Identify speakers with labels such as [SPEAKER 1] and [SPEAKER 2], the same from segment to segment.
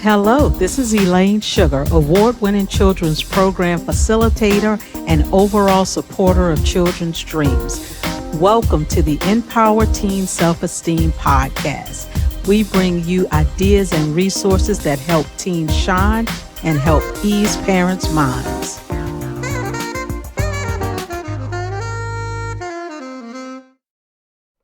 [SPEAKER 1] Hello, this is Elaine Sugar, award-winning children's program facilitator and overall supporter of children's dreams. Welcome to the Empower Teen Self-Esteem podcast. We bring you ideas and resources that help teens shine and help ease parents' minds.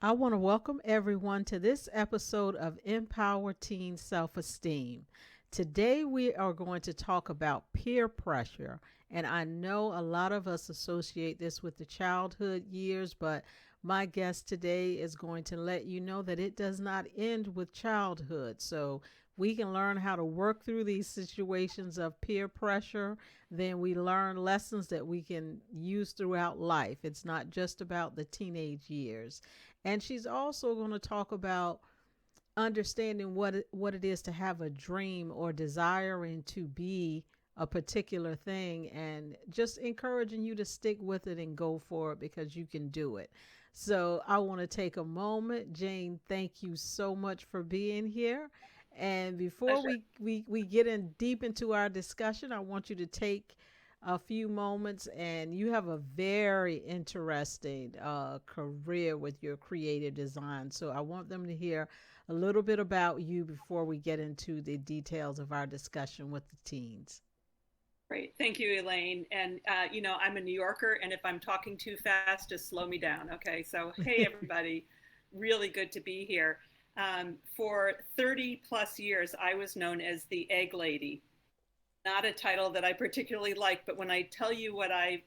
[SPEAKER 1] I want to welcome everyone to this episode of Empower Teen Self-Esteem. Today we are going to talk about peer pressure, and I know a lot of us associate this with the childhood years, but my guest today is going to let you know that it does not end with childhood. So we can learn how to work through these situations of peer pressure. Then we learn lessons that we can use throughout life. It's not just about the teenage years. And she's also going to talk about understanding what it is to have a dream or desiring to be a particular thing, and just encouraging you to stick with it and go for it because you can do it. So I want to take a moment. Jane, thank you so much for being here. And before we get in deep into our discussion, I want you to take a few moments, and you have a very interesting career with your creative design. So I want them to hear a little bit about you before we get into the details of our discussion with the teens.
[SPEAKER 2] Great. Thank you, Elaine. And, I'm a New Yorker, and if I'm talking too fast, just slow me down. Okay. So, hey, everybody. Really good to be here. For 30 plus years, I was known as the Egg Lady. Not a title that I particularly like, but when I tell you what I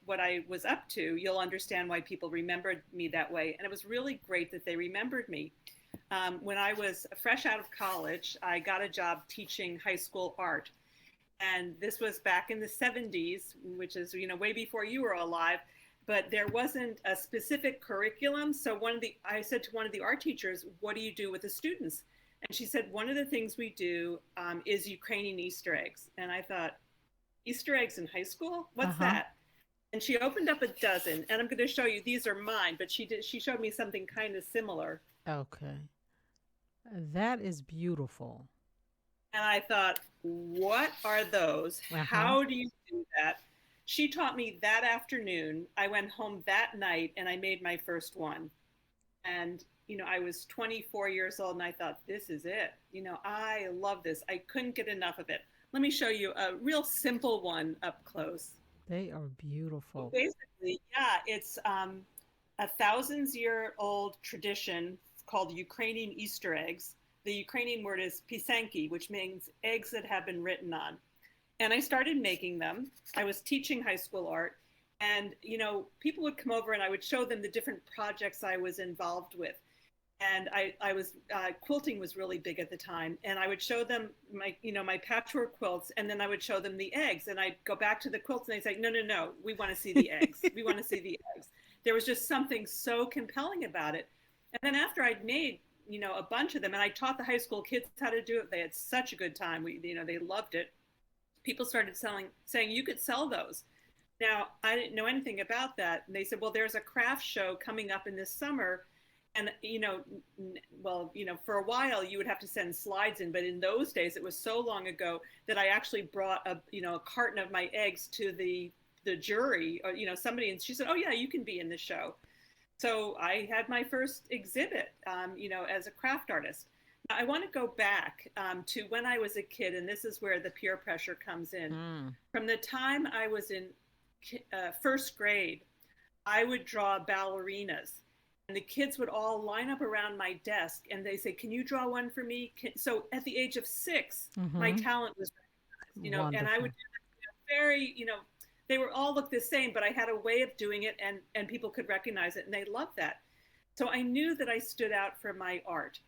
[SPEAKER 2] was up to, you'll understand why people remembered me that way. And it was really great that they remembered me. When I was fresh out of college, I got a job teaching high school art. And this was back in the 70s, which is, way before you were alive, but there wasn't a specific curriculum. So I said to one of the art teachers, what do you do with the students? And she said, one of the things we do is Ukrainian Easter eggs. And I thought, Easter eggs in high school? What's that? And she opened up a dozen, and I'm going to show you, these are mine, but she showed me something kind of similar.
[SPEAKER 1] Okay. That is beautiful.
[SPEAKER 2] And I thought, what are those? How do you do that? She taught me that afternoon. I went home that night and I made my first one. And, I was 24 years old and I thought, this is it. I love this. I couldn't get enough of it. Let me show you a real simple one up close.
[SPEAKER 1] They are beautiful.
[SPEAKER 2] Basically, yeah, it's a 1,000-year-old tradition called Ukrainian Easter eggs. The Ukrainian word is pysanky, which means eggs that have been written on. And I started making them. I was teaching high school art. And, people would come over and I would show them the different projects I was involved with. And I was, quilting was really big at the time. And I would show them my patchwork quilts. And then I would show them the eggs. And I'd go back to the quilts and they'd say, no, we want to see the eggs. We want to see the eggs. There was just something so compelling about it. And then after I'd made a bunch of them, and I taught the high school kids how to do it. They had such a good time. They loved it. People started saying you could sell those. Now, I didn't know anything about that. And they said, well, there's a craft show coming up in this summer. And, for a while you would have to send slides in. But in those days, it was so long ago that I actually brought a carton of my eggs to the jury, or, somebody, and she said, oh yeah, you can be in the show. So I had my first exhibit, as a craft artist. Now, I want to go back to when I was a kid, and this is where the peer pressure comes in. From the time I was in first grade, I would draw ballerinas, and the kids would all line up around my desk, and they say, can you draw one for me? So at the age of 6, my talent was recognized, and I would do very, they were all look the same, but I had a way of doing it, and people could recognize it, and they loved that. So I knew that I stood out for my art.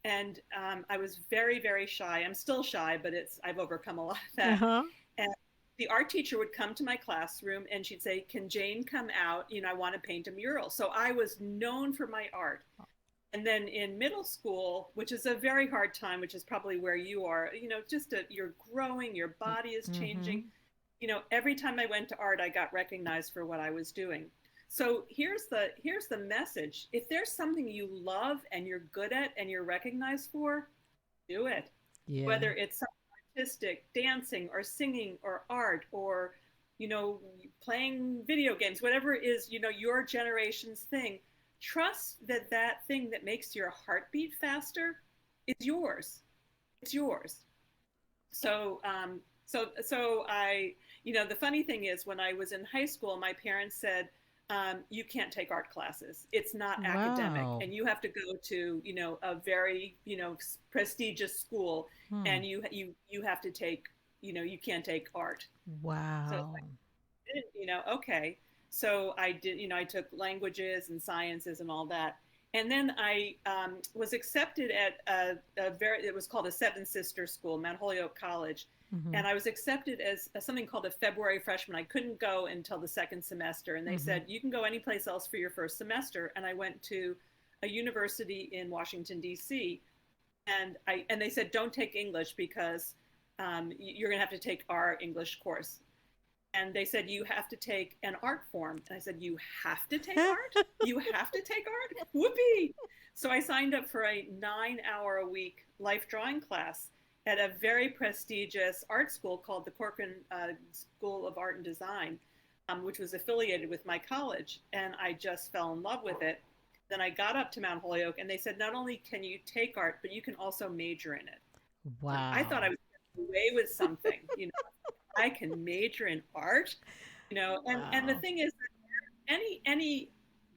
[SPEAKER 2] And I was very, very shy. I'm still shy, but I've overcome a lot of that. And the art teacher would come to my classroom and she'd say, can Jane come out? I want to paint a mural. So I was known for my art. And then in middle school, which is a very hard time, which is probably where you are, you're growing, your body is changing. Every time I went to art, I got recognized for what I was doing. So here's the message. If there's something you love and you're good at and you're recognized for, do it. Yeah. Whether it's something artistic, dancing or singing or art or, playing video games, whatever is, your generation's thing, trust that that thing that makes your heart beat faster is yours. It's yours. So the funny thing is, when I was in high school, my parents said, you can't take art classes. It's not academic,
[SPEAKER 1] Wow.
[SPEAKER 2] and you have to go to, a very, prestigious school,
[SPEAKER 1] Hmm.
[SPEAKER 2] and you have to take, you can't take art. So it's
[SPEAKER 1] Wow.
[SPEAKER 2] like, okay. So I did, I took languages and sciences and all that. And then I was accepted at it was called a Seven Sister School, Mount Holyoke College.
[SPEAKER 1] Mm-hmm.
[SPEAKER 2] And I was accepted as something called a February freshman. I couldn't go until the second semester. And they
[SPEAKER 1] Mm-hmm.
[SPEAKER 2] said, you can go any place else for your first semester. And I went to a university in Washington, D.C. And they said, don't take English because you're going to have to take our English course. And they said, you have to take an art form. And I said, you have to take art? You have to take art? Whoopee. So I signed up for a 9-hour a week life drawing class at a very prestigious art school called the Corcoran School of Art and Design, which was affiliated with my college. And I just fell in love with it. Then I got up to Mount Holyoke, and they said, not only can you take art, but you can also major in it. And I thought I
[SPEAKER 1] Wow.
[SPEAKER 2] was getting away with something, I can major in art, and the
[SPEAKER 1] Wow.
[SPEAKER 2] thing is that any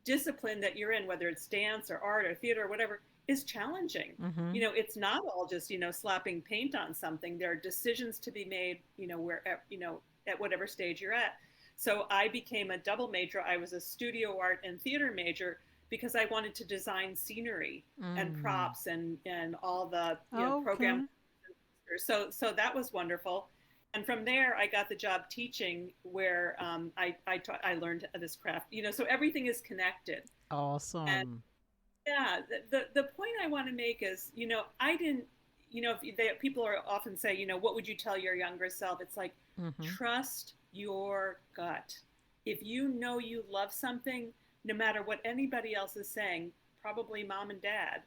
[SPEAKER 2] discipline that you're in, whether it's dance or art or theater or whatever, is challenging.
[SPEAKER 1] Mm-hmm.
[SPEAKER 2] It's not all just, slapping paint on something. There are decisions to be made, where, at whatever stage you're at. So I became a double major. I was a studio art and theater major because I wanted to design scenery and
[SPEAKER 1] Mm.
[SPEAKER 2] props and all the, program.
[SPEAKER 1] Okay.
[SPEAKER 2] So that was wonderful. And from there, I got the job teaching, where I learned this craft. So everything is connected. And
[SPEAKER 1] Awesome.
[SPEAKER 2] yeah, the point I want to make is, I didn't, people are often say, what would you tell your younger self? It's like,
[SPEAKER 1] Mm-hmm.
[SPEAKER 2] trust your gut. If you know you love something, no matter what anybody else is saying, probably mom and dad,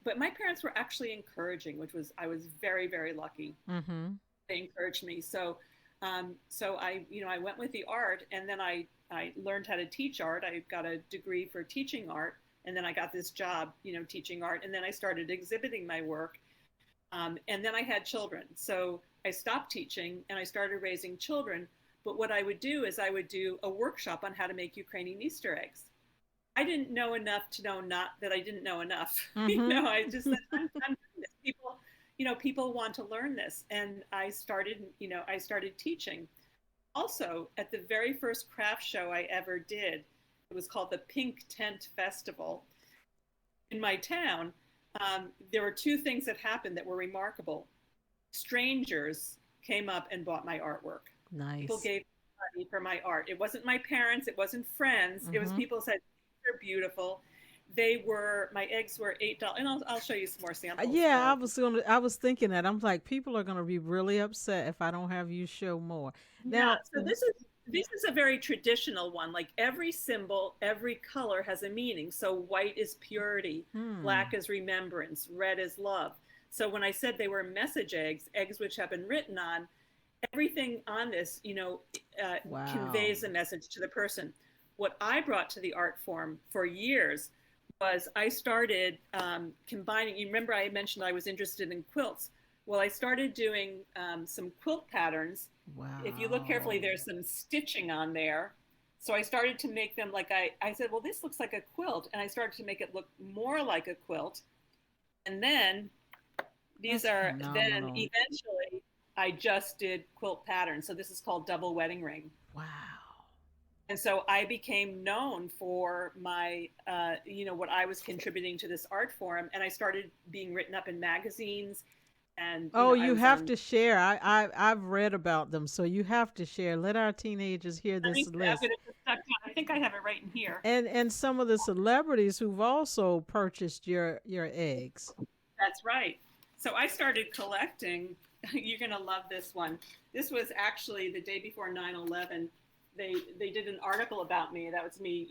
[SPEAKER 2] but my parents were actually encouraging, which was, I was very, very lucky.
[SPEAKER 1] Mm-hmm.
[SPEAKER 2] They encouraged me. So I went with the art, and then I learned how to teach art. I got a degree for teaching art, and then I got this job, teaching art, and then I started exhibiting my work. And then I had children. So I stopped teaching and I started raising children. But what I would do is I would do a workshop on how to make Ukrainian Easter eggs. I didn't know enough to know not that I didn't know enough.
[SPEAKER 1] Mm-hmm.
[SPEAKER 2] I just said, I'm doing this. People want to learn this. And I started teaching. Also, at the very first craft show I ever did, it was called the Pink Tent Festival in my town. There were two things that happened that were remarkable. Strangers came up and bought my artwork. People
[SPEAKER 1] Nice.
[SPEAKER 2] gave money for my art. It wasn't my parents, it wasn't friends. It was
[SPEAKER 1] Mm-hmm.
[SPEAKER 2] people who said, they're beautiful. My eggs were $8. And I'll show you some more samples.
[SPEAKER 1] Yeah, I was thinking that. I'm like, people are gonna be really upset if I don't have you show more.
[SPEAKER 2] Yeah,
[SPEAKER 1] Now,
[SPEAKER 2] so this is a very traditional one. Like every symbol, every color has a meaning. So white is purity,
[SPEAKER 1] hmm.
[SPEAKER 2] black is remembrance, red is love. So when I said they were message eggs, eggs which have been written on, everything on this,
[SPEAKER 1] Wow.
[SPEAKER 2] conveys a message to the person. What I brought to the art form for years was I started combining. You remember I mentioned I was interested in quilts. Well, I started doing some quilt patterns. If you look carefully,
[SPEAKER 1] Wow.
[SPEAKER 2] there's some stitching on there. So I started to make them like I said, well, this looks like a quilt. And I started to make it look more like a quilt. And then
[SPEAKER 1] That's
[SPEAKER 2] then
[SPEAKER 1] phenomenal.
[SPEAKER 2] eventually I just did quilt patterns. So this is called double wedding ring.
[SPEAKER 1] Wow.
[SPEAKER 2] And so I became known for my, what I was contributing to this art form. And I started being written up in magazines. And,
[SPEAKER 1] Oh,
[SPEAKER 2] I
[SPEAKER 1] you
[SPEAKER 2] was
[SPEAKER 1] have
[SPEAKER 2] on,
[SPEAKER 1] to share. I've read about them, so you have to share. Let our teenagers hear
[SPEAKER 2] I
[SPEAKER 1] this
[SPEAKER 2] think I'm
[SPEAKER 1] list.
[SPEAKER 2] going to, I think I have it right in here.
[SPEAKER 1] And some of the celebrities who've also purchased your eggs.
[SPEAKER 2] That's right. So I started collecting. You're going to love this one. This was actually the day before 9/11. They did an article about me. That was me,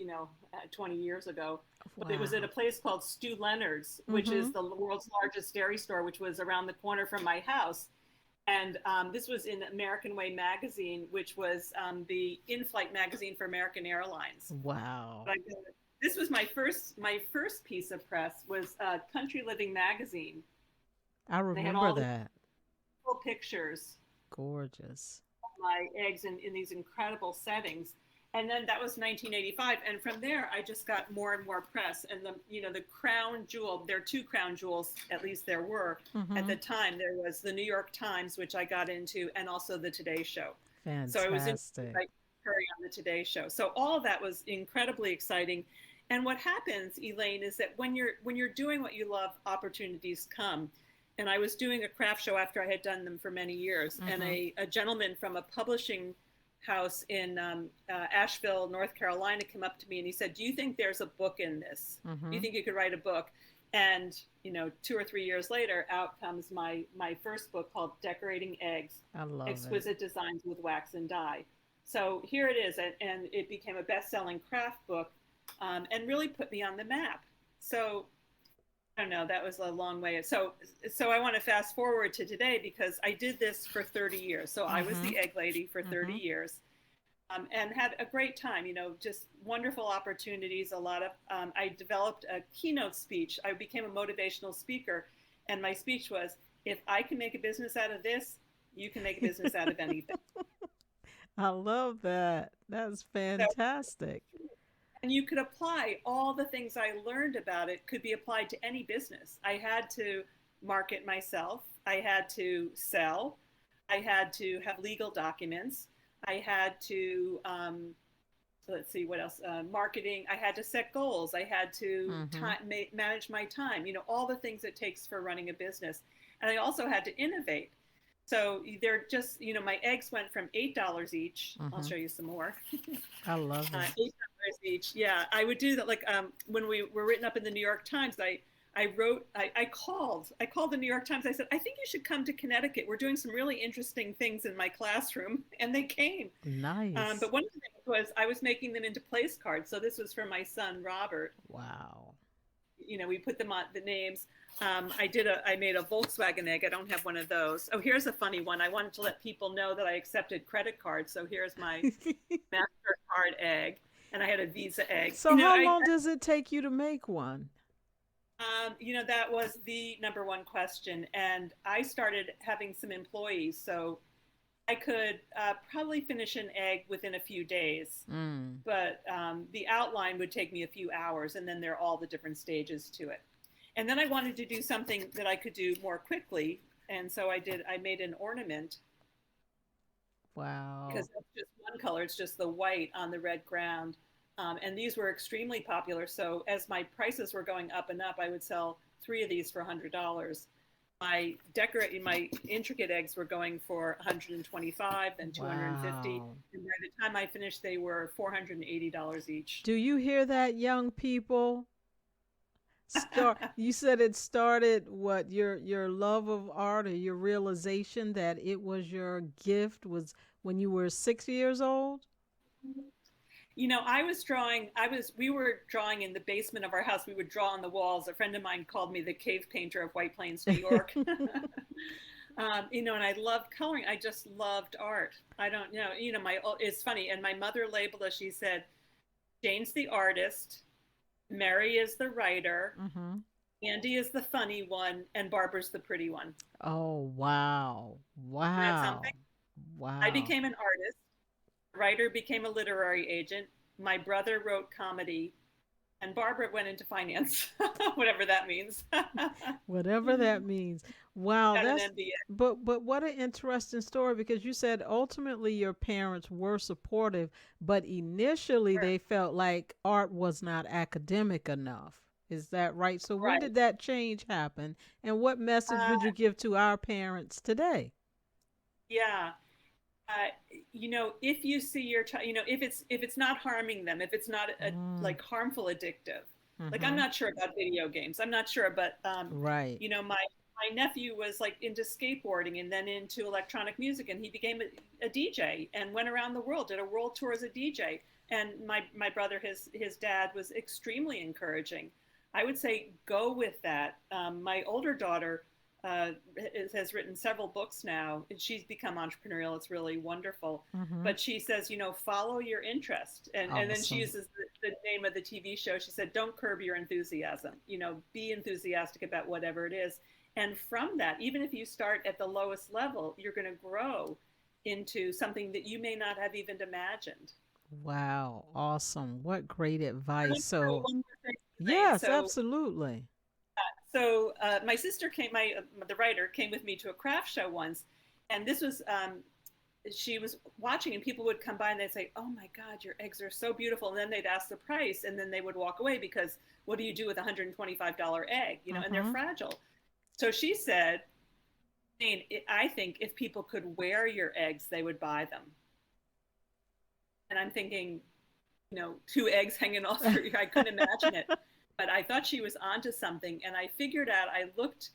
[SPEAKER 2] 20 years ago. But it was at a
[SPEAKER 1] Wow.
[SPEAKER 2] place called Stu Leonard's, which
[SPEAKER 1] Mm-hmm.
[SPEAKER 2] is the world's largest dairy store, which was around the corner from my house. And this was in American Way magazine, which was the in-flight magazine for American Airlines.
[SPEAKER 1] Wow.
[SPEAKER 2] But this was my first piece of press was Country Living magazine.
[SPEAKER 1] I
[SPEAKER 2] They had
[SPEAKER 1] remember
[SPEAKER 2] all these
[SPEAKER 1] that.
[SPEAKER 2] cool pictures
[SPEAKER 1] Gorgeous.
[SPEAKER 2] of my eggs in these incredible settings. And then that was 1985, and from there I just got more and more press. And the crown jewel, there are two crown jewels, at least there were at
[SPEAKER 1] Mm-hmm.
[SPEAKER 2] the time. There was the New York Times, which I got into, and also the Today Show. So I was interviewed
[SPEAKER 1] Fantastic.
[SPEAKER 2] by Perry on the Today Show. So all of that was incredibly exciting. And what happens, Elaine, is that when you're doing what you love, opportunities come. And I was doing a craft show after I had done them for many years, and
[SPEAKER 1] Mm-hmm.
[SPEAKER 2] a gentleman from a publishing house in Asheville, North Carolina, came up to me and he said, "Do you think there's a book in this? Do
[SPEAKER 1] Mm-hmm.
[SPEAKER 2] you think you could write a book?" And 2 or 3 years later, out comes my first book called Decorating Eggs:
[SPEAKER 1] I love it.
[SPEAKER 2] Exquisite Designs with Wax and Dye. So here it is, and it became a best-selling craft book, and really put me on the map. So I don't know, that was a long way. So I want to fast forward to today because I did this for 30 years. So I was
[SPEAKER 1] Mm-hmm.
[SPEAKER 2] the egg lady for 30
[SPEAKER 1] Mm-hmm.
[SPEAKER 2] years, and had a great time, just wonderful opportunities. I developed a keynote speech. I became a motivational speaker. And my speech was, if I can make a business out of this, you can make a business out of anything.
[SPEAKER 1] I love that. That's
[SPEAKER 2] So,
[SPEAKER 1] fantastic.
[SPEAKER 2] and you could apply all the things I learned about it could be applied to any business. I had to market myself. I had to sell. I had to have legal documents. I had to, let's see what else, marketing. I had to set goals. I had to
[SPEAKER 1] Mm-hmm.
[SPEAKER 2] manage my time, all the things it takes for running a business. And I also had to innovate. So they're just, my eggs went from $8 each. I'll
[SPEAKER 1] Mm-hmm.
[SPEAKER 2] show you some more.
[SPEAKER 1] I love it.
[SPEAKER 2] $8 each. Yeah, I would do that. Like when we were written up in the New York Times, I called the New York Times. I said, I think you should come to Connecticut. We're doing some really interesting things in my classroom, and they came.
[SPEAKER 1] Nice.
[SPEAKER 2] But one of the things was I was making them into place cards. So this was for my son Robert.
[SPEAKER 1] Wow.
[SPEAKER 2] We put them on the names. I made a Volkswagen egg. I don't have one of those. Oh, here's a funny one. I wanted to let people know that I accepted credit cards. So here's my MasterCard egg, and I had a Visa egg.
[SPEAKER 1] So how long does it take you to make one?
[SPEAKER 2] That was the number one question, and I started having some employees, so I could probably finish an egg within a few days.
[SPEAKER 1] Mm.
[SPEAKER 2] But the outline would take me a few hours, and then there are all the different stages to it. And then I wanted to do something that I could do more quickly, and so I made an ornament because
[SPEAKER 1] Wow.
[SPEAKER 2] it's just one color. It's just the white on the red ground. And these were extremely popular. So as my prices were going up and up, I would sell 3 of these for $100. My intricate eggs were going for 125, then 250,
[SPEAKER 1] Wow.
[SPEAKER 2] and by the time I finished, they were $480 each.
[SPEAKER 1] Do you hear that, young people? You said it started what, your love of art, or your realization that it was your gift was when you were 6 years old?
[SPEAKER 2] I was drawing. We were drawing in the basement of our house. We would draw on the walls. A friend of mine called me the cave painter of White Plains, New York. And I loved coloring. I just loved art. I don't know. It's funny. And my mother labeled us. She said, Jane's the artist, Mary is the writer,
[SPEAKER 1] Mm-hmm.
[SPEAKER 2] Andy is the funny one, and Barbara's the pretty one.
[SPEAKER 1] Oh, wow.
[SPEAKER 2] Isn't that something?
[SPEAKER 1] Wow.
[SPEAKER 2] I
[SPEAKER 1] Wow.
[SPEAKER 2] became an artist. The writer became a literary agent. My brother wrote comedy, and Barbara went into finance, whatever that means. Got
[SPEAKER 1] Whatever that means. Wow,
[SPEAKER 2] an
[SPEAKER 1] that's
[SPEAKER 2] MBA.
[SPEAKER 1] but what an interesting story, because you said ultimately your parents were supportive, but initially
[SPEAKER 2] Sure.
[SPEAKER 1] they felt like art was not academic enough. Is that right? So when
[SPEAKER 2] Right.
[SPEAKER 1] did that change happen? And what message would you give to our parents today?
[SPEAKER 2] Yeah. If you see your child, if it's not harming them, if it's not
[SPEAKER 1] Mm,
[SPEAKER 2] like harmful addictive, like I'm
[SPEAKER 1] mm-hmm.
[SPEAKER 2] not sure about video games. I'm not sure, but
[SPEAKER 1] Right.
[SPEAKER 2] my nephew was like into skateboarding and then into electronic music, and he became a DJ and went around the world, did a world tour as a DJ. And my brother, his dad was extremely encouraging. I would say go with that. My older daughter has written several books now, and she's become entrepreneurial. It's really wonderful.
[SPEAKER 1] Mm-hmm.
[SPEAKER 2] But she says, follow your interest. And then she
[SPEAKER 1] Awesome.
[SPEAKER 2] uses the name of the TV show. She said, don't curb your enthusiasm. Be enthusiastic about whatever it is. And from that, even if you start at the lowest level, you're going to grow into something that you may not have even imagined.
[SPEAKER 1] Wow. Awesome. What great advice.
[SPEAKER 2] One
[SPEAKER 1] So,
[SPEAKER 2] more thing, Elaine.
[SPEAKER 1] yes, absolutely.
[SPEAKER 2] My sister came, the writer came with me to a craft show once, and this was she was watching, and people would come by and they'd say, "Oh my God, your eggs are so beautiful," and then they'd ask the price, and then they would walk away because what do you do with a $125 egg? And they're
[SPEAKER 1] Mm-hmm.
[SPEAKER 2] fragile. So she said, I think if people could wear your eggs, they would buy them. And I'm thinking, two eggs hanging off her. I couldn't imagine it. But I thought she was onto something. And I figured out, I looked,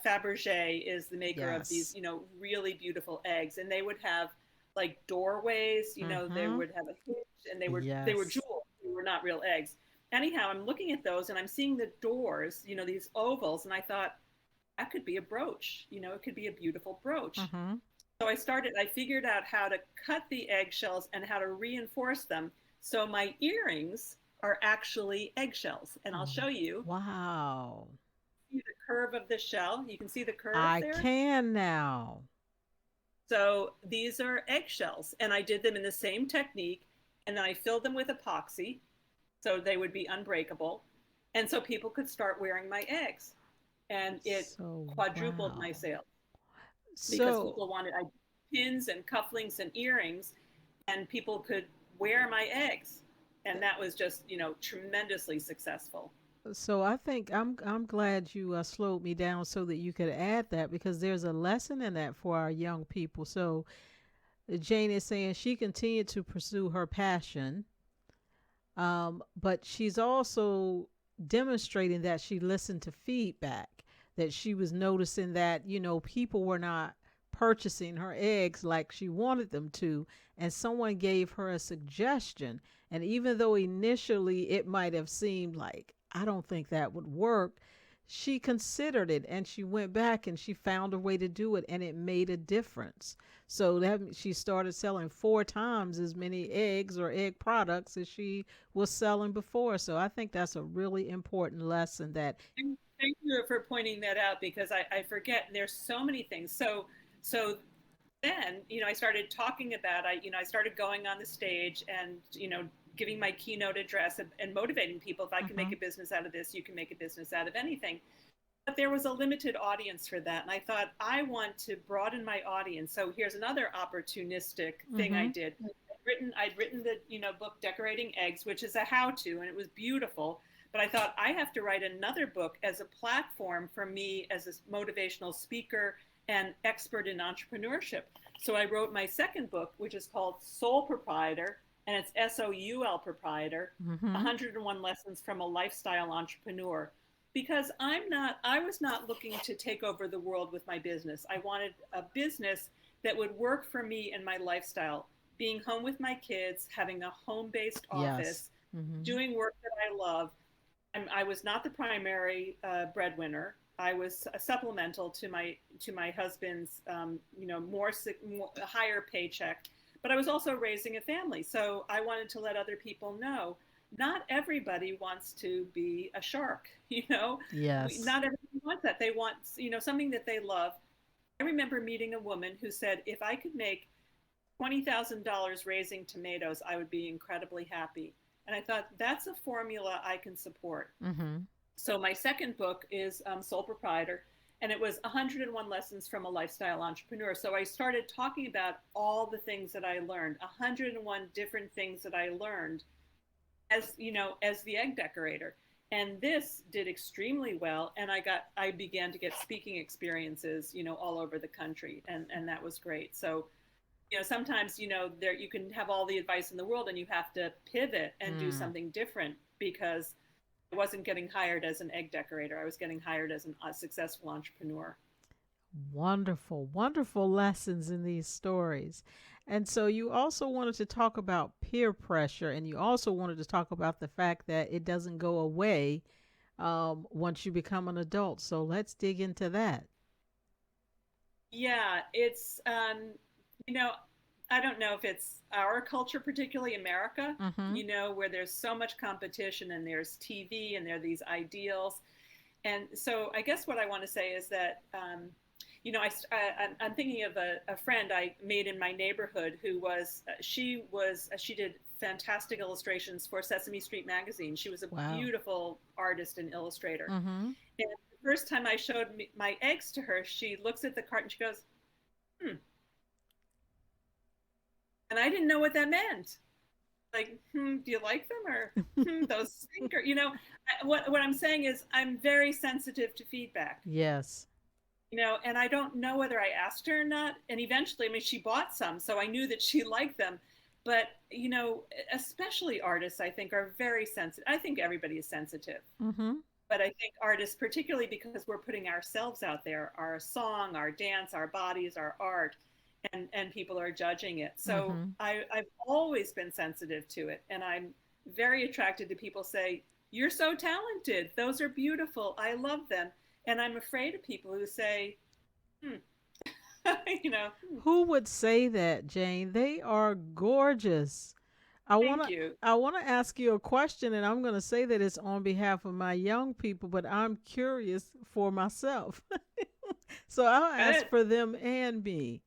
[SPEAKER 2] Fabergé is the maker of these,
[SPEAKER 1] Yes.
[SPEAKER 2] really beautiful eggs. And they would have like doorways, they
[SPEAKER 1] Mm-hmm.
[SPEAKER 2] would have a hinge, and they were
[SPEAKER 1] Yes.
[SPEAKER 2] jewels. They were not real eggs. Anyhow, I'm looking at those and I'm seeing the doors, these ovals. And I thought, that could be a brooch, it could be a beautiful brooch.
[SPEAKER 1] Mm-hmm.
[SPEAKER 2] So I figured out how to cut the eggshells and how to reinforce them. So my earrings are actually eggshells. And I'll show you.
[SPEAKER 1] Wow.
[SPEAKER 2] See the curve of the shell? You can see the curve
[SPEAKER 1] I
[SPEAKER 2] there?
[SPEAKER 1] can now.
[SPEAKER 2] So these are eggshells. And I did them in the same technique. And then I filled them with epoxy so they would be unbreakable. And so people could start wearing my eggs. And it
[SPEAKER 1] So,
[SPEAKER 2] quadrupled my
[SPEAKER 1] wow.
[SPEAKER 2] sales because
[SPEAKER 1] So,
[SPEAKER 2] people wanted pins and cufflinks and earrings, and people could wear my eggs, and that was just tremendously successful.
[SPEAKER 1] so I think I'm glad you slowed me down so that you could add that because there's a lesson in that for our young people. So Jane is saying she continued to pursue her passion, but she's also demonstrating that she listened to feedback, that she was noticing that, people were not purchasing her eggs like she wanted them to, and someone gave her a suggestion. And even though initially it might have seemed like, I don't think that would work, she considered it and she went back and she found a way to do it and it made a difference. So that she started selling 4 times as many eggs or egg products as she was selling before. So I think that's a really important lesson that
[SPEAKER 2] Thank you for pointing that out because I forget there's so many things. So then I started talking about I started going on the stage and giving my keynote address and motivating people. If I can make
[SPEAKER 1] mhm,
[SPEAKER 2] a business out of this, you can make a business out of anything. But there was a limited audience for that, and I thought I want to broaden my audience. So here's another opportunistic thing I
[SPEAKER 1] mhm,
[SPEAKER 2] did. I'd written the book Decorating Eggs, which is a how-to, and it was beautiful. But I thought I have to write another book as a platform for me as a motivational speaker and expert in entrepreneurship. So I wrote my second book, which is called Soul Proprietor, and it's SOUL Proprietor,
[SPEAKER 1] mhm.
[SPEAKER 2] 101 Lessons from a Lifestyle Entrepreneur. Because I was not looking to take over the world with my business. I wanted a business that would work for me and my lifestyle. Being home with my kids, having a home based
[SPEAKER 1] Yes.
[SPEAKER 2] office,
[SPEAKER 1] Mhm.
[SPEAKER 2] doing work that I love. I was not the primary breadwinner. I was a supplemental to my husband's, more a higher paycheck. But I was also raising a family, so I wanted to let other people know not everybody wants to be a shark.
[SPEAKER 1] Yes.
[SPEAKER 2] Not everybody wants that. They want something that they love. I remember meeting a woman who said, if I could make $20,000 raising tomatoes, I would be incredibly happy. And I thought that's a formula I can support.
[SPEAKER 1] Mhm.
[SPEAKER 2] So my second book is Sole Proprietor, and it was 101 Lessons from a Lifestyle Entrepreneur. So I started talking about all the things that I learned, 101 different things that I learned as the egg decorator. And this did extremely well, and I began to get speaking experiences, all over the country, and that was great. So sometimes there you can have all the advice in the world and you have to pivot and do
[SPEAKER 1] Mm.
[SPEAKER 2] something different because I wasn't getting hired as an egg decorator. I was getting hired as a successful entrepreneur.
[SPEAKER 1] Wonderful, wonderful lessons in these stories. And so you also wanted to talk about peer pressure and you also wanted to talk about the fact that it doesn't go away once you become an adult. So let's dig into that.
[SPEAKER 2] Yeah, it's you know, I don't know if it's our culture, particularly America,
[SPEAKER 1] Mm-hmm.
[SPEAKER 2] where there's so much competition and there's TV and there are these ideals. And so I guess what I want to say is that, I'm thinking of a friend I made in my neighborhood who she did fantastic illustrations for Sesame Street magazine. She was a
[SPEAKER 1] Wow.
[SPEAKER 2] beautiful artist and illustrator.
[SPEAKER 1] Mm-hmm.
[SPEAKER 2] And the first time I showed my eggs to her, she looks at the cart and she goes, hmm. And I didn't know what that meant. Like, do you like them, or those stink? Or, what I'm saying is I'm very sensitive to feedback,
[SPEAKER 1] Yes.
[SPEAKER 2] and I don't know whether I asked her or not. And eventually, I mean, she bought some, so I knew that she liked them. But, especially artists, I think, are very sensitive. I think everybody is sensitive.
[SPEAKER 1] Mm-hmm.
[SPEAKER 2] But I think artists, particularly because we're putting ourselves out there, our song, our dance, our bodies, our art, and people are judging it. So
[SPEAKER 1] Mm-hmm.
[SPEAKER 2] I've always been sensitive to it, and I'm very attracted to people say, "You're so talented. Those are beautiful. I love them." And I'm afraid of people who say, hmm,
[SPEAKER 1] Who would say that, Jane? They are gorgeous. I want
[SPEAKER 2] thank
[SPEAKER 1] to
[SPEAKER 2] you.
[SPEAKER 1] I want to ask you a question, and I'm going to say that it's on behalf of my young people, but I'm curious for myself. So I'll ask
[SPEAKER 2] Good.
[SPEAKER 1] for them and me.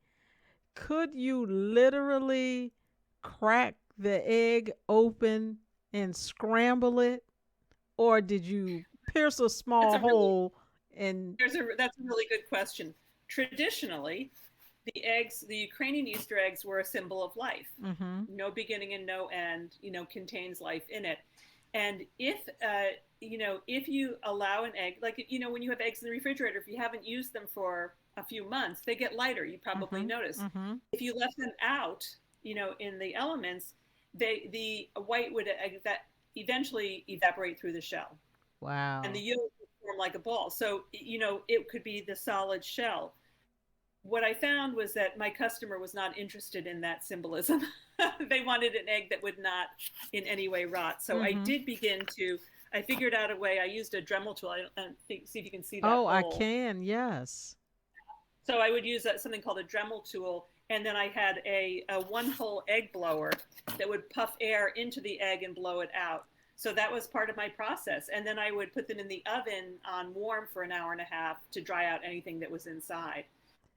[SPEAKER 1] Could you literally crack the egg open and scramble it, or did you pierce a
[SPEAKER 2] That's
[SPEAKER 1] small
[SPEAKER 2] a really
[SPEAKER 1] hole and
[SPEAKER 2] that's a really good question. Traditionally, the Ukrainian Easter eggs were a symbol of life.
[SPEAKER 1] mhm
[SPEAKER 2] No beginning and no end, contains life in it. And if you allow an egg, like, when you have eggs in the refrigerator, if you haven't used them for a few months, they get lighter. You probably
[SPEAKER 1] mhm
[SPEAKER 2] noticed.
[SPEAKER 1] mhm
[SPEAKER 2] If you left them out, in the elements, the white would that eventually evaporate through the shell, and the
[SPEAKER 1] wow.
[SPEAKER 2] yolk would form like a ball. So, it could be the solid shell. What I found was that my customer was not interested in that symbolism. They wanted an egg that would not in any way rot. So
[SPEAKER 1] Mhm.
[SPEAKER 2] I figured out a way. I used a Dremel tool. I think, see if you can see that
[SPEAKER 1] Oh, I
[SPEAKER 2] hole.
[SPEAKER 1] can. Yes.
[SPEAKER 2] So I would use something called a Dremel tool. And then I had a one hole egg blower that would puff air into the egg and blow it out. So that was part of my process. And then I would put them in the oven on warm for an hour and a half to dry out anything that was inside.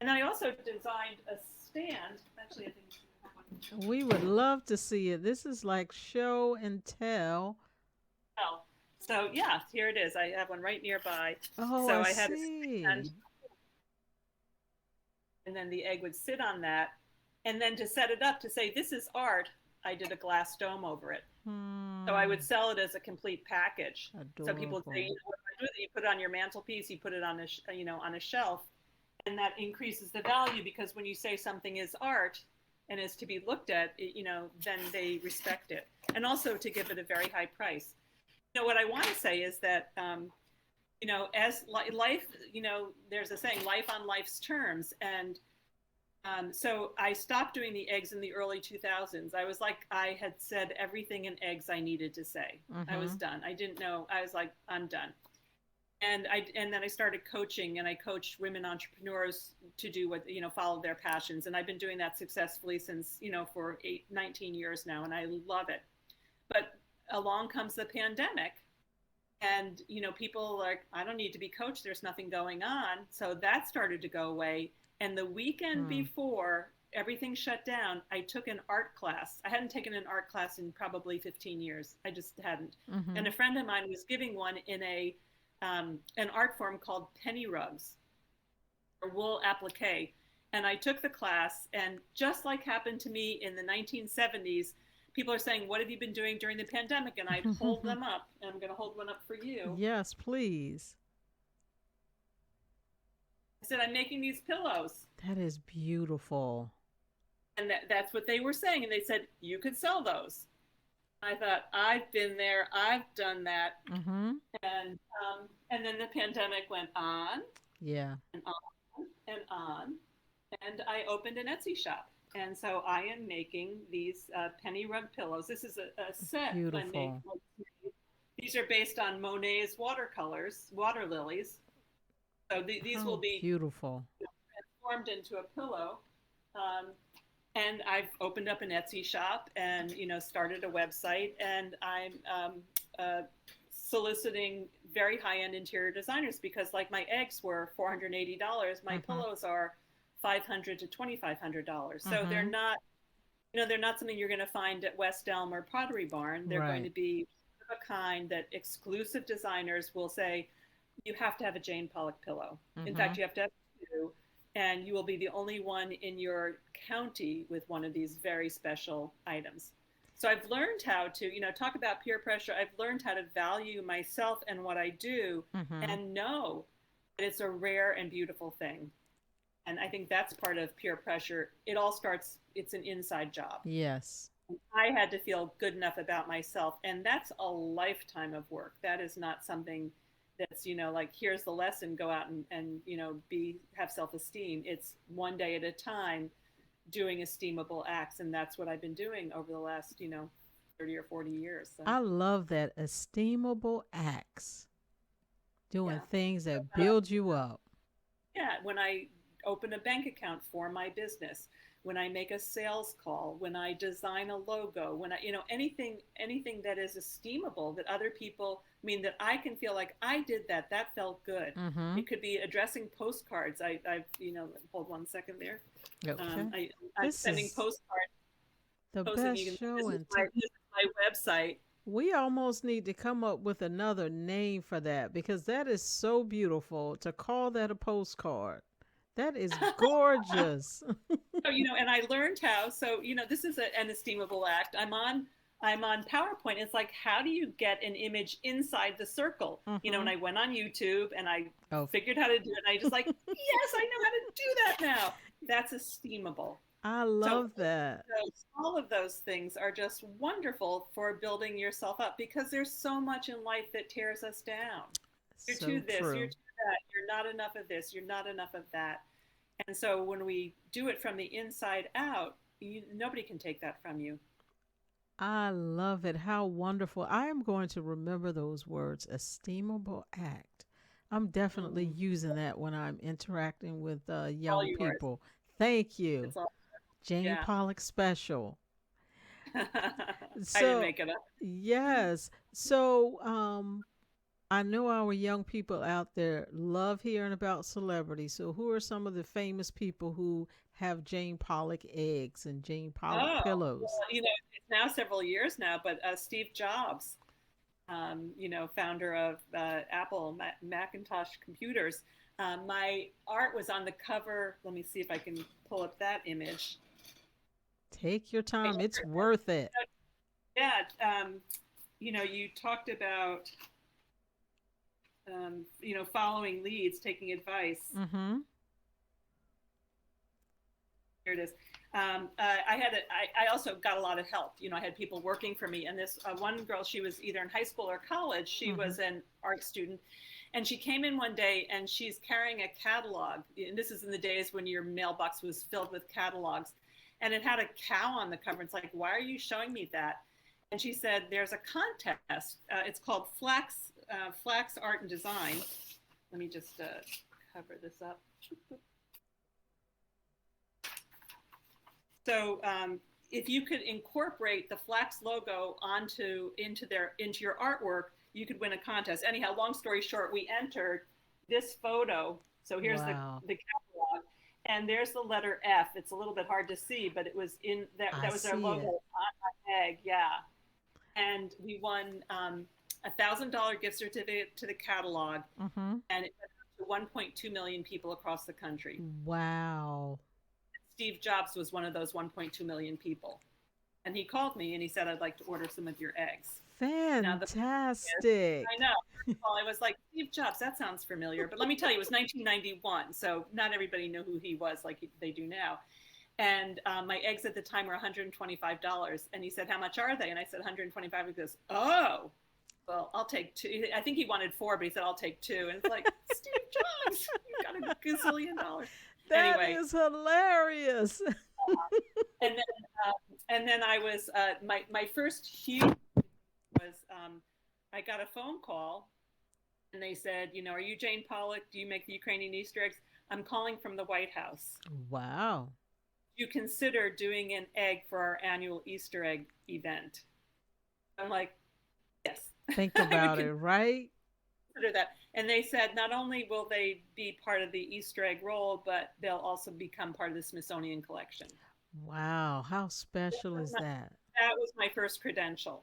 [SPEAKER 2] And then I also designed a stand. Actually, I think
[SPEAKER 1] We would love to see it. This is like show and tell.
[SPEAKER 2] well. So yeah, here it is. I have one right nearby.
[SPEAKER 1] Oh,
[SPEAKER 2] So
[SPEAKER 1] I
[SPEAKER 2] I had a
[SPEAKER 1] see.
[SPEAKER 2] stand, and then the egg would sit on that. And then to set it up to say this is art, I did a glass dome over it. So I would
[SPEAKER 1] Hmm.
[SPEAKER 2] sell it as a complete package. So people would say,
[SPEAKER 1] Adorable.
[SPEAKER 2] what do I do with it? You put it on your mantelpiece, you put it on on a shelf, and that increases the value because when you say something is art and is to be looked at, then they respect it. And also to give it a very high price. What I want to say is that, as life, there's a saying, life on life's terms. And so I stopped doing the eggs in the early 2000s. I was like, I had said everything in eggs I needed to say. I was
[SPEAKER 1] Mhm.
[SPEAKER 2] done. I didn't know. I was like, I'm done. And then I started coaching, and I coached women entrepreneurs to do what, follow their passions. And I've been doing that successfully since, for 19 years now, and I love it. But along comes the pandemic, and people are like, I don't need to be coached, there's nothing going on. So that started to go away. And the weekend
[SPEAKER 1] Hmm.
[SPEAKER 2] before everything shut down, I took an art class. I hadn't taken an art class in probably 15 years. I just hadn't. And
[SPEAKER 1] Mhm.
[SPEAKER 2] a friend of mine was giving one in an art form called penny rugs, or wool appliqué. And I took the class, and just like happened to me in the 1970s, people are saying, what have you been doing during the pandemic? And I'd hold them up, and I'm going to hold one up for you.
[SPEAKER 1] Yes, please.
[SPEAKER 2] I said, I'm making these pillows.
[SPEAKER 1] That is beautiful.
[SPEAKER 2] And that's what they were saying. And they said, you could sell those. I thought, I've been there, I've done that.
[SPEAKER 1] Mhm.
[SPEAKER 2] And then the pandemic went on
[SPEAKER 1] Yeah.
[SPEAKER 2] and on and on. And I opened an Etsy shop. And so I am making these penny rug pillows. This is a set. I make
[SPEAKER 1] Beautiful.
[SPEAKER 2] These are based on Monet's watercolors, water lilies. So these will
[SPEAKER 1] How
[SPEAKER 2] be
[SPEAKER 1] beautiful.
[SPEAKER 2] transformed into a pillow. Um, and I've opened up an Etsy shop and started a website, and I'm uh, soliciting very high-end interior designers because, like, my eggs were $480, my
[SPEAKER 1] Mm-hmm.
[SPEAKER 2] pillows are $500 to $2,500. So they're
[SPEAKER 1] Mm-hmm.
[SPEAKER 2] not, they're not something you're going to find at West Elm or Pottery Barn. They're going to
[SPEAKER 1] Right.
[SPEAKER 2] be of a kind that exclusive designers will say, you have to have a Jane Pollak pillow. In
[SPEAKER 1] Mm-hmm.
[SPEAKER 2] fact, you have to have two, and you will be the only one in your county with one of these very special items. So I've learned how to, talk about peer pressure. I've learned how to value myself and what I do
[SPEAKER 1] Mm-hmm.
[SPEAKER 2] and know that it's a rare and beautiful thing. And I think that's part of peer pressure. It all starts, it's an inside job.
[SPEAKER 1] Yes.
[SPEAKER 2] I had to feel good enough about myself. And that's a lifetime of work. That is not something that's, like, here's the lesson, go out and have self-esteem. It's one day at a time doing esteemable acts. And that's what I've been doing over the last, 30 or 40 years. So,
[SPEAKER 1] I love that esteemable acts, doing
[SPEAKER 2] yeah.
[SPEAKER 1] things
[SPEAKER 2] So,
[SPEAKER 1] that build you up.
[SPEAKER 2] yeah, when I open a bank account for my business, when I make a sales call, when I design a logo, when I, anything that is esteemable that other people, I mean, that I can feel like I did that, that felt good.
[SPEAKER 1] Mm-hmm.
[SPEAKER 2] It could be addressing postcards. I've, hold one second there.
[SPEAKER 1] Okay.
[SPEAKER 2] I'm
[SPEAKER 1] This
[SPEAKER 2] sending
[SPEAKER 1] is
[SPEAKER 2] postcards,
[SPEAKER 1] the
[SPEAKER 2] posting,
[SPEAKER 1] best
[SPEAKER 2] you can,
[SPEAKER 1] show in
[SPEAKER 2] this is my website.
[SPEAKER 1] we almost need to come up with another name for that because that is so beautiful to call that a postcard. That is gorgeous.
[SPEAKER 2] So, and I learned how. So, this is an estimable act. I'm on PowerPoint. It's like, how do you get an image inside the circle?
[SPEAKER 1] Mm-hmm.
[SPEAKER 2] And I went on YouTube and I
[SPEAKER 1] Oh,
[SPEAKER 2] figured how to do it. And I just like, yes, I know how to do that now. That's esteemable.
[SPEAKER 1] I
[SPEAKER 2] So
[SPEAKER 1] love that.
[SPEAKER 2] all of those things are just wonderful for building yourself up because there's so much in life that tears us down. You're
[SPEAKER 1] So
[SPEAKER 2] too this, you're
[SPEAKER 1] true.
[SPEAKER 2] too that, you're not enough of this, you're not enough of that. And so when we do it from the inside out, nobody can take that from you.
[SPEAKER 1] I love it. How wonderful. I am going to remember those words, esteemable act. I'm definitely
[SPEAKER 2] Mm-hmm.
[SPEAKER 1] using that when I'm interacting with
[SPEAKER 2] All
[SPEAKER 1] young
[SPEAKER 2] yours.
[SPEAKER 1] people. Thank you.
[SPEAKER 2] It's all,
[SPEAKER 1] Jane
[SPEAKER 2] yeah.
[SPEAKER 1] Pollock Special.
[SPEAKER 2] I didn't
[SPEAKER 1] So,
[SPEAKER 2] make it up.
[SPEAKER 1] yes. So, I know our young people out there love hearing about celebrities. So, who are some of the famous people who have Jane Pollock eggs and Jane Pollock
[SPEAKER 2] Oh,
[SPEAKER 1] pillows?
[SPEAKER 2] well, it's now several years now, but Steve Jobs, founder of Apple Macintosh computers. My art was on the cover. Let me see if I can pull up that image.
[SPEAKER 1] Take your time. It's worth it.
[SPEAKER 2] Yeah, you talked about, following leads, taking advice.
[SPEAKER 1] Mm-hmm.
[SPEAKER 2] Here it is. I also got a lot of help. I had people working for me, and this one girl, she was either in high school or college. She
[SPEAKER 1] Mm-hmm.
[SPEAKER 2] was an art student, and she came in one day, and she's carrying a catalog. And this is in the days when your mailbox was filled with catalogs, and it had a cow on the cover. It's like, why are you showing me that? And she said, "There's a contest. It's called Flax Art and Design." Let me just cover this up. So if you could incorporate the Flax logo into your artwork, you could win a contest. Anyhow, long story short, we entered this photo. So here's
[SPEAKER 1] Wow.
[SPEAKER 2] the catalog, and there's the letter F. It's a little bit hard to see, but it was in that.
[SPEAKER 1] I
[SPEAKER 2] That was our
[SPEAKER 1] see
[SPEAKER 2] logo
[SPEAKER 1] it.
[SPEAKER 2] on my egg. Yeah, and we won $1,000 gift certificate to the catalog,
[SPEAKER 1] Mm-hmm.
[SPEAKER 2] and it went to 1.2 million people across the country.
[SPEAKER 1] Wow.
[SPEAKER 2] Steve Jobs was one of those 1.2 million people. And he called me and he said, I'd like to order some of your eggs. Now, the is, I
[SPEAKER 1] Fantastic.
[SPEAKER 2] know. Well, I was like, Steve Jobs, that sounds familiar. But let me tell you, it was 1991. So not everybody knew who he was like they do now. And my eggs at the time were $125. And he said, how much are they? And I said, 125. He goes, oh, well, I'll take two. I think he wanted four, but he said, I'll take two. And it's like, Steve Jobs, you got a gazillion dollars.
[SPEAKER 1] That
[SPEAKER 2] Anyway,
[SPEAKER 1] is hilarious.
[SPEAKER 2] and then I was my first hued was I got a phone call and they said, are you Jane Pollak? Do you make the Ukrainian Easter eggs? I'm calling from the White House.
[SPEAKER 1] Wow.
[SPEAKER 2] You consider doing an egg for our annual Easter egg event? I'm like, yes,
[SPEAKER 1] Think
[SPEAKER 2] I would
[SPEAKER 1] about it, right?
[SPEAKER 2] consider that. And they said not only will they be part of the Easter egg roll, but they'll also become part of the Smithsonian collection.
[SPEAKER 1] Wow. How special is that?
[SPEAKER 2] That was my first credential,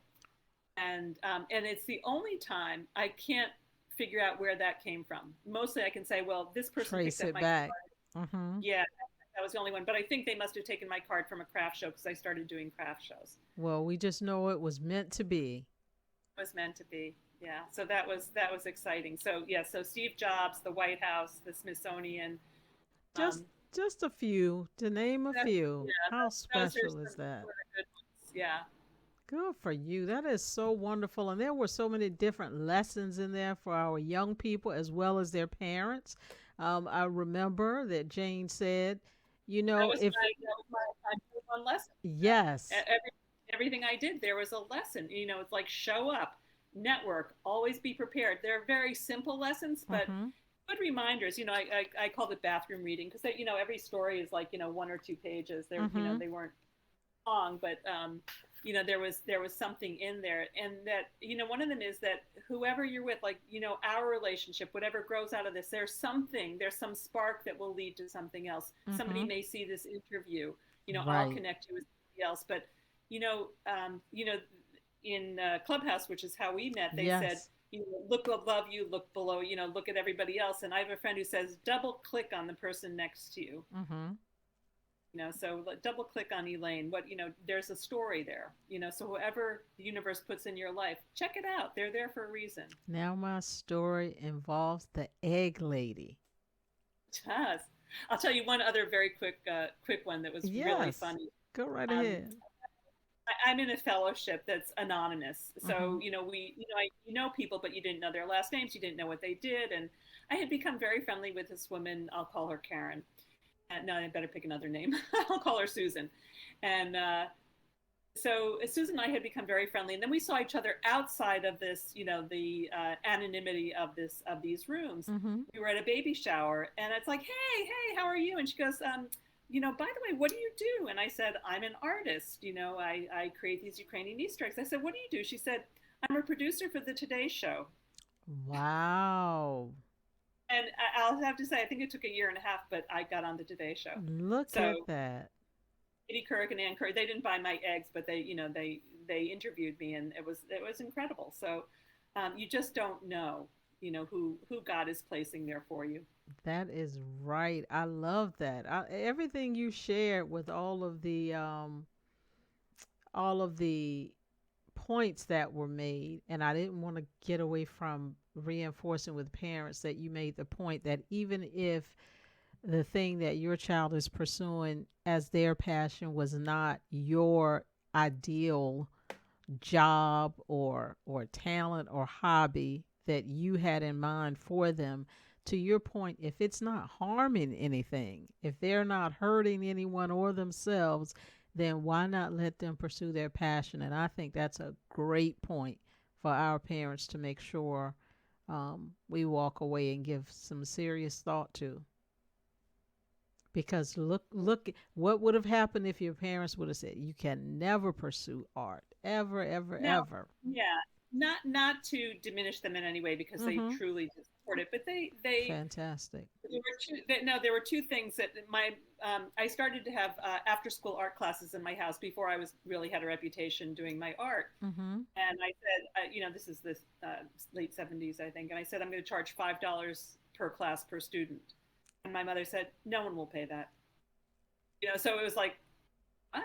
[SPEAKER 2] and it's the only time I can't figure out where that came from. Mostly, I can say, well, this person picked
[SPEAKER 1] Trace
[SPEAKER 2] up
[SPEAKER 1] it
[SPEAKER 2] my
[SPEAKER 1] back.
[SPEAKER 2] card.
[SPEAKER 1] Mm-hmm.
[SPEAKER 2] Yeah, that was the only one. But I think they must have taken my card from a craft show because I started doing craft shows.
[SPEAKER 1] Well, we just know it was meant to be.
[SPEAKER 2] It was meant to be. Yeah. So that was exciting. So yeah. So Steve Jobs, the White House, the Smithsonian.
[SPEAKER 1] Just
[SPEAKER 2] Um,
[SPEAKER 1] just a few, to name a few.
[SPEAKER 2] yeah.
[SPEAKER 1] How
[SPEAKER 2] Those are
[SPEAKER 1] special is
[SPEAKER 2] some
[SPEAKER 1] that?
[SPEAKER 2] sort of good ones. Yeah.
[SPEAKER 1] Good for you. That is so wonderful. And there were so many different lessons in there for our young people as well as their parents. I remember that Jane said,
[SPEAKER 2] That was
[SPEAKER 1] if
[SPEAKER 2] my number one lesson.
[SPEAKER 1] yes.
[SPEAKER 2] Everything I did, there was a lesson. It's like show up, network, always be prepared. They're very simple lessons, but
[SPEAKER 1] Mm-hmm.
[SPEAKER 2] good reminders. I called it bathroom reading because every story is like 1 or 2 pages.
[SPEAKER 1] Mm-hmm.
[SPEAKER 2] They weren't long, but there was something in there, and that one of them is that whoever you're with, like our relationship, whatever grows out of this, there's some spark that will lead to something else. Somebody
[SPEAKER 1] Mm-hmm.
[SPEAKER 2] may see this interview, I'll
[SPEAKER 1] Right.
[SPEAKER 2] connect you with somebody else, but in Clubhouse, which is how we met, they said,
[SPEAKER 1] Yes.
[SPEAKER 2] look above you, look below, look at everybody else. And I have a friend who says, double click on the person next to you.
[SPEAKER 1] Mm-hmm.
[SPEAKER 2] So double click on Elaine. There's a story there. So whoever the universe puts in your life, check it out. They're there for a reason.
[SPEAKER 1] Now my story involves the egg lady.
[SPEAKER 2] It does. I'll tell you one other very quick one that was really
[SPEAKER 1] Yes.
[SPEAKER 2] funny.
[SPEAKER 1] Go right
[SPEAKER 2] Um,
[SPEAKER 1] ahead.
[SPEAKER 2] I'm in a fellowship that's anonymous.
[SPEAKER 1] Mm-hmm.
[SPEAKER 2] So, you know people, but you didn't know their last names. You didn't know what they did. And I had become very friendly with this woman. I'll call her Karen. No, I better pick another name. I'll call her Susan. And so Susan and I had become very friendly. And then we saw each other outside of this, the anonymity of these rooms.
[SPEAKER 1] Mm-hmm.
[SPEAKER 2] We were at a baby shower, and it's like, hey, how are you? And she goes, by the way, what do you do? And I said, I'm an artist. I create these Ukrainian Easter eggs. I said, what do you do? She said, I'm a producer for the Today Show.
[SPEAKER 1] Wow.
[SPEAKER 2] And I'll have to say, I think it took a year and a half, but I got on the Today Show.
[SPEAKER 1] Look
[SPEAKER 2] So
[SPEAKER 1] at that.
[SPEAKER 2] Katie Couric and Ann Curry, they didn't buy my eggs, but they interviewed me, and it was incredible. So you just don't know, who God is placing there for you.
[SPEAKER 1] That is right. I love that. Everything you shared with all of the points that were made, and I didn't want to get away from reinforcing with parents that you made the point that even if the thing that your child is pursuing as their passion was not your ideal job or talent or hobby that you had in mind for them, to your point, if it's not harming anything, if they're not hurting anyone or themselves, then why not let them pursue their passion? And I think that's a great point for our parents to make sure we walk away and give some serious thought to. Because look, what would have happened if your parents would have said, "You can never pursue art, ever, ever,
[SPEAKER 2] Now,
[SPEAKER 1] ever."
[SPEAKER 2] yeah, not to diminish them in any way because they
[SPEAKER 1] Mm-hmm.
[SPEAKER 2] truly did support it, but they
[SPEAKER 1] Fantastic.
[SPEAKER 2] there were two things that I started to have after school art classes in my house before I was really had a reputation doing my art.
[SPEAKER 1] Mm-hmm.
[SPEAKER 2] And I said, this is the late '70s, I think, and I said I'm going to charge $5 per class per student. And my mother said, no one will pay that. So it was like, what?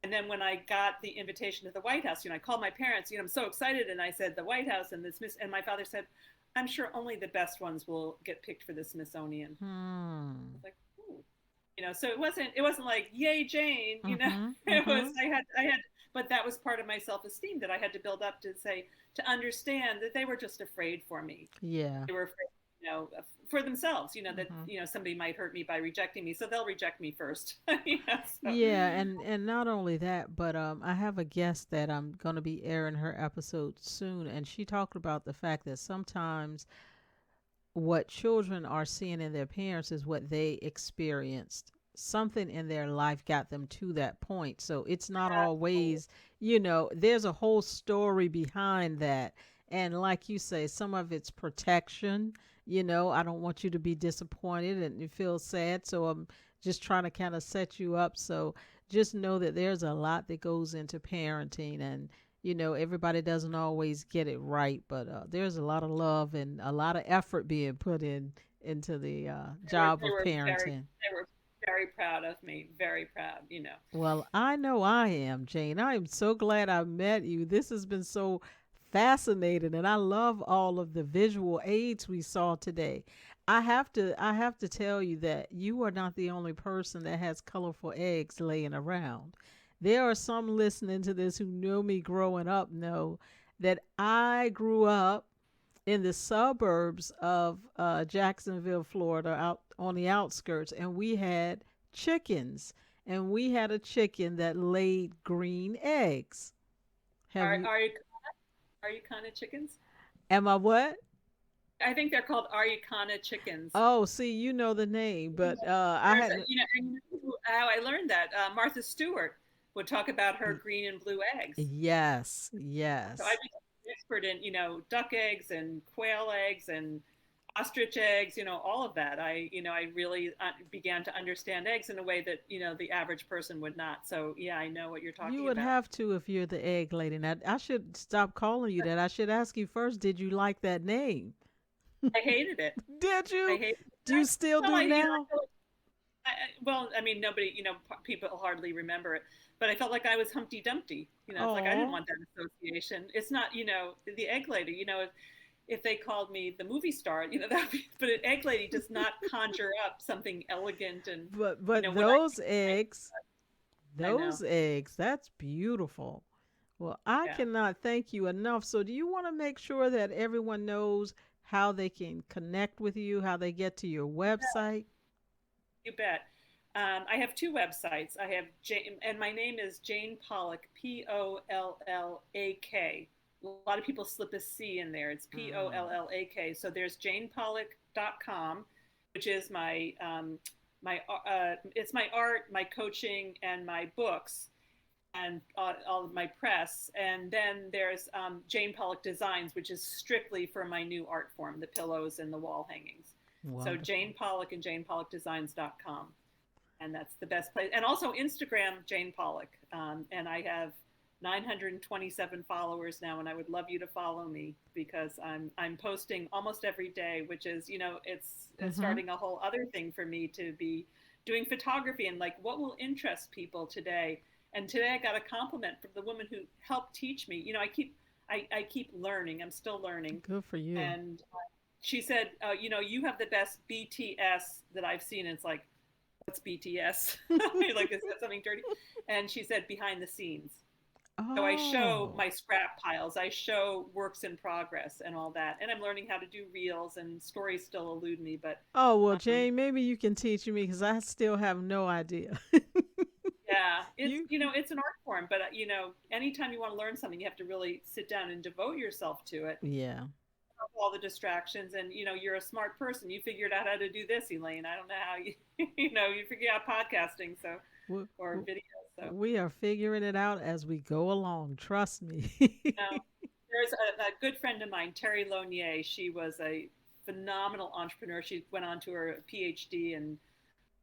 [SPEAKER 2] And then when I got the invitation to the White House, I called my parents, I'm so excited. And I said, the White House and and my father said, I'm sure only the best ones will get picked for the Smithsonian. I
[SPEAKER 1] Hmm.
[SPEAKER 2] was like, ooh. So it wasn't like, yay, Jane,
[SPEAKER 1] Mm-hmm.
[SPEAKER 2] it was,
[SPEAKER 1] Mm-hmm.
[SPEAKER 2] I had, but that was part of my self-esteem that I had to build up to understand that they were just afraid for me.
[SPEAKER 1] Yeah.
[SPEAKER 2] They were afraid, for themselves, that,
[SPEAKER 1] Hmm.
[SPEAKER 2] somebody might hurt me by rejecting me. So they'll reject me first. So.
[SPEAKER 1] Yeah, and not only that, but I have a guest that I'm going to be airing her episode soon, and she talked about the fact that sometimes what children are seeing in their parents is what they experienced. Something in their life got them to that point. So it's not
[SPEAKER 2] Absolutely.
[SPEAKER 1] always, there's a whole story behind that. And like you say, some of it's protection. I don't want you to be disappointed and you feel sad. So I'm just trying to kind of set you up. So just know that there's a lot that goes into parenting, and everybody doesn't always get it right, but there's a lot of love and a lot of effort being put into the
[SPEAKER 2] They were
[SPEAKER 1] job
[SPEAKER 2] they
[SPEAKER 1] of
[SPEAKER 2] were very
[SPEAKER 1] parenting.
[SPEAKER 2] they were very proud of me, very proud.
[SPEAKER 1] Well, I know I am, Jane. I am so glad I met you. This has been so fascinating, and I love all of the visual aids we saw today. I have to tell you that you are not the only person that has colorful eggs laying around. There are some listening to this who know me growing up know that I grew up in the suburbs of Jacksonville, Florida, out on the outskirts, and we had chickens, and we had a chicken that laid green eggs. Have
[SPEAKER 2] Are
[SPEAKER 1] you?
[SPEAKER 2] Araucana chickens?
[SPEAKER 1] Am I what?
[SPEAKER 2] I think they're called Araucana chickens.
[SPEAKER 1] Oh, see, you know the name, but I
[SPEAKER 2] There's a,
[SPEAKER 1] hadn't.
[SPEAKER 2] and you know how I learned that. Martha Stewart would talk about her green and blue eggs.
[SPEAKER 1] Yes,
[SPEAKER 2] So I
[SPEAKER 1] yes.
[SPEAKER 2] became an expert in, duck eggs and quail eggs and ostrich eggs, all of that. I really began to understand eggs in a way that, the average person would not. So yeah, I know what you're
[SPEAKER 1] You
[SPEAKER 2] talking
[SPEAKER 1] would
[SPEAKER 2] about.
[SPEAKER 1] have to if you're the egg lady. Now, I should stop calling you that. I should ask you first, did you like that name?
[SPEAKER 2] I hated it.
[SPEAKER 1] Did
[SPEAKER 2] I
[SPEAKER 1] you?
[SPEAKER 2] hated
[SPEAKER 1] Do you
[SPEAKER 2] it.
[SPEAKER 1] still
[SPEAKER 2] Well,
[SPEAKER 1] do now?
[SPEAKER 2] well, I mean, nobody, people hardly remember it, but I felt like I was Humpty Dumpty. It's like I didn't
[SPEAKER 1] Oh,
[SPEAKER 2] want that association. It's not, the egg lady. If they called me the movie star, that. But an egg lady does not conjure up something elegant and,
[SPEAKER 1] but
[SPEAKER 2] what
[SPEAKER 1] those
[SPEAKER 2] I.
[SPEAKER 1] eggs,
[SPEAKER 2] I know.
[SPEAKER 1] that's beautiful. Well, I
[SPEAKER 2] Yeah.
[SPEAKER 1] cannot thank you enough. So, do you want to make sure that everyone knows how they can connect with you, how they get to your website?
[SPEAKER 2] You bet. I have two websites. I have Jane, and my name is Jane Pollak, Pollak. A lot of people slip a C in there. It's
[SPEAKER 1] Mm.
[SPEAKER 2] Pollak. So there's janepollak.com, which is it's my art, my coaching, and my books, and all of my press. And then there's Jane Pollak Designs, which is strictly for my new art form, the pillows and the wall hangings. So
[SPEAKER 1] Wonderful.
[SPEAKER 2] Jane Pollak and JanePollakDesigns.com. And that's the best place. And also Instagram, Jane Pollak. And I have 927 followers now, and I would love you to follow me because I'm posting almost every day, which is, it's
[SPEAKER 1] Mm-hmm.
[SPEAKER 2] starting a whole other thing for me to be doing photography and like what will interest people today. And today I got a compliment from the woman who helped teach me. I keep learning. I'm still learning.
[SPEAKER 1] Good for you.
[SPEAKER 2] And she said, you have the best BTS that I've seen. And it's like, what's BTS? Like, is that something dirty? And she said, behind the scenes. So I show
[SPEAKER 1] Oh.
[SPEAKER 2] my scrap piles, I show works in progress and all that. And I'm learning how to do reels, and stories still elude me. But
[SPEAKER 1] Oh, well,
[SPEAKER 2] um,
[SPEAKER 1] Jane, maybe you can teach me because I still have no idea.
[SPEAKER 2] yeah, it's,
[SPEAKER 1] You,
[SPEAKER 2] it's an art form. But, anytime you want to learn something, you have to really sit down and devote yourself to it.
[SPEAKER 1] yeah.
[SPEAKER 2] All the distractions, and you're a smart person, you figured out how to do this, Elaine. I don't know how you you figure out podcasting, so,
[SPEAKER 1] We,
[SPEAKER 2] or
[SPEAKER 1] we
[SPEAKER 2] video. So
[SPEAKER 1] we are figuring it out as we go along. Trust me.
[SPEAKER 2] now there's a good friend of mine, Terry Lonier. She was a phenomenal entrepreneur. She went on to her PhD, and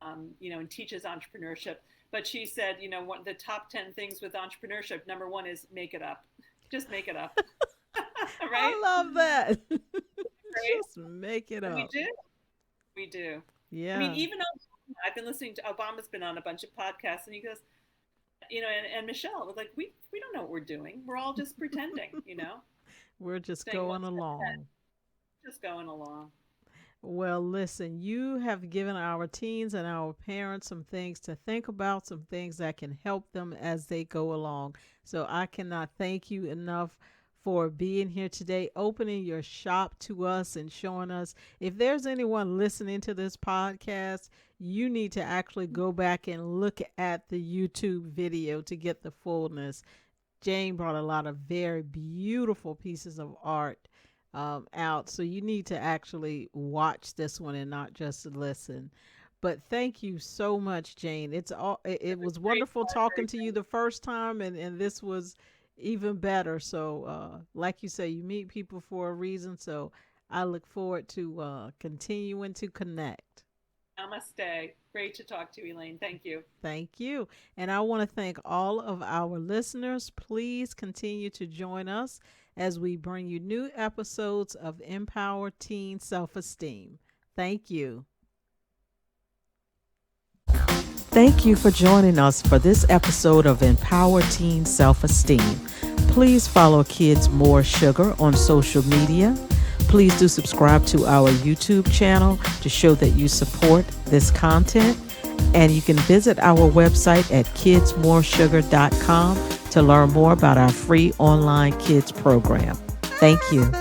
[SPEAKER 2] and teaches entrepreneurship. But she said, one of the top 10 things with entrepreneurship, number one is make it up. Just make it up. Right?
[SPEAKER 1] I love that.
[SPEAKER 2] Right?
[SPEAKER 1] Just make it
[SPEAKER 2] And we
[SPEAKER 1] up.
[SPEAKER 2] do. We do. I mean,
[SPEAKER 1] Yeah.
[SPEAKER 2] even though I've been listening to Obama's been on a bunch of podcasts, and he goes, and Michelle was like, we don't know what we're doing. We're all just pretending,
[SPEAKER 1] We're just
[SPEAKER 2] saying one
[SPEAKER 1] going
[SPEAKER 2] step ahead,
[SPEAKER 1] along.
[SPEAKER 2] just going along.
[SPEAKER 1] Well, listen, you have given our teens and our parents some things to think about, some things that can help them as they go along. So I cannot thank you enough for being here today, opening your shop to us and showing us. If there's anyone listening to this podcast, you need to actually go back and look at the YouTube video to get the fullness. Jane brought a lot of very beautiful pieces of art out. So you need to actually watch this one and not just listen. But thank you so much, Jane. It was wonderful talking to you the first time, and this was even better. So like you say, you meet people for a reason. So I look forward to continuing to connect.
[SPEAKER 2] Namaste. Great to talk to you, Elaine. Thank you.
[SPEAKER 1] Thank you. And I want to thank all of our listeners. Please continue to join us as we bring you new episodes of Empower Teen Self-Esteem. Thank you. Thank you for joining us for this episode of Empower Teen Self-Esteem. Please follow Kids More Sugar on social media. Please do subscribe to our YouTube channel to show that you support this content. And you can visit our website at kidsmoresugar.com to learn more about our free online kids program. Thank you.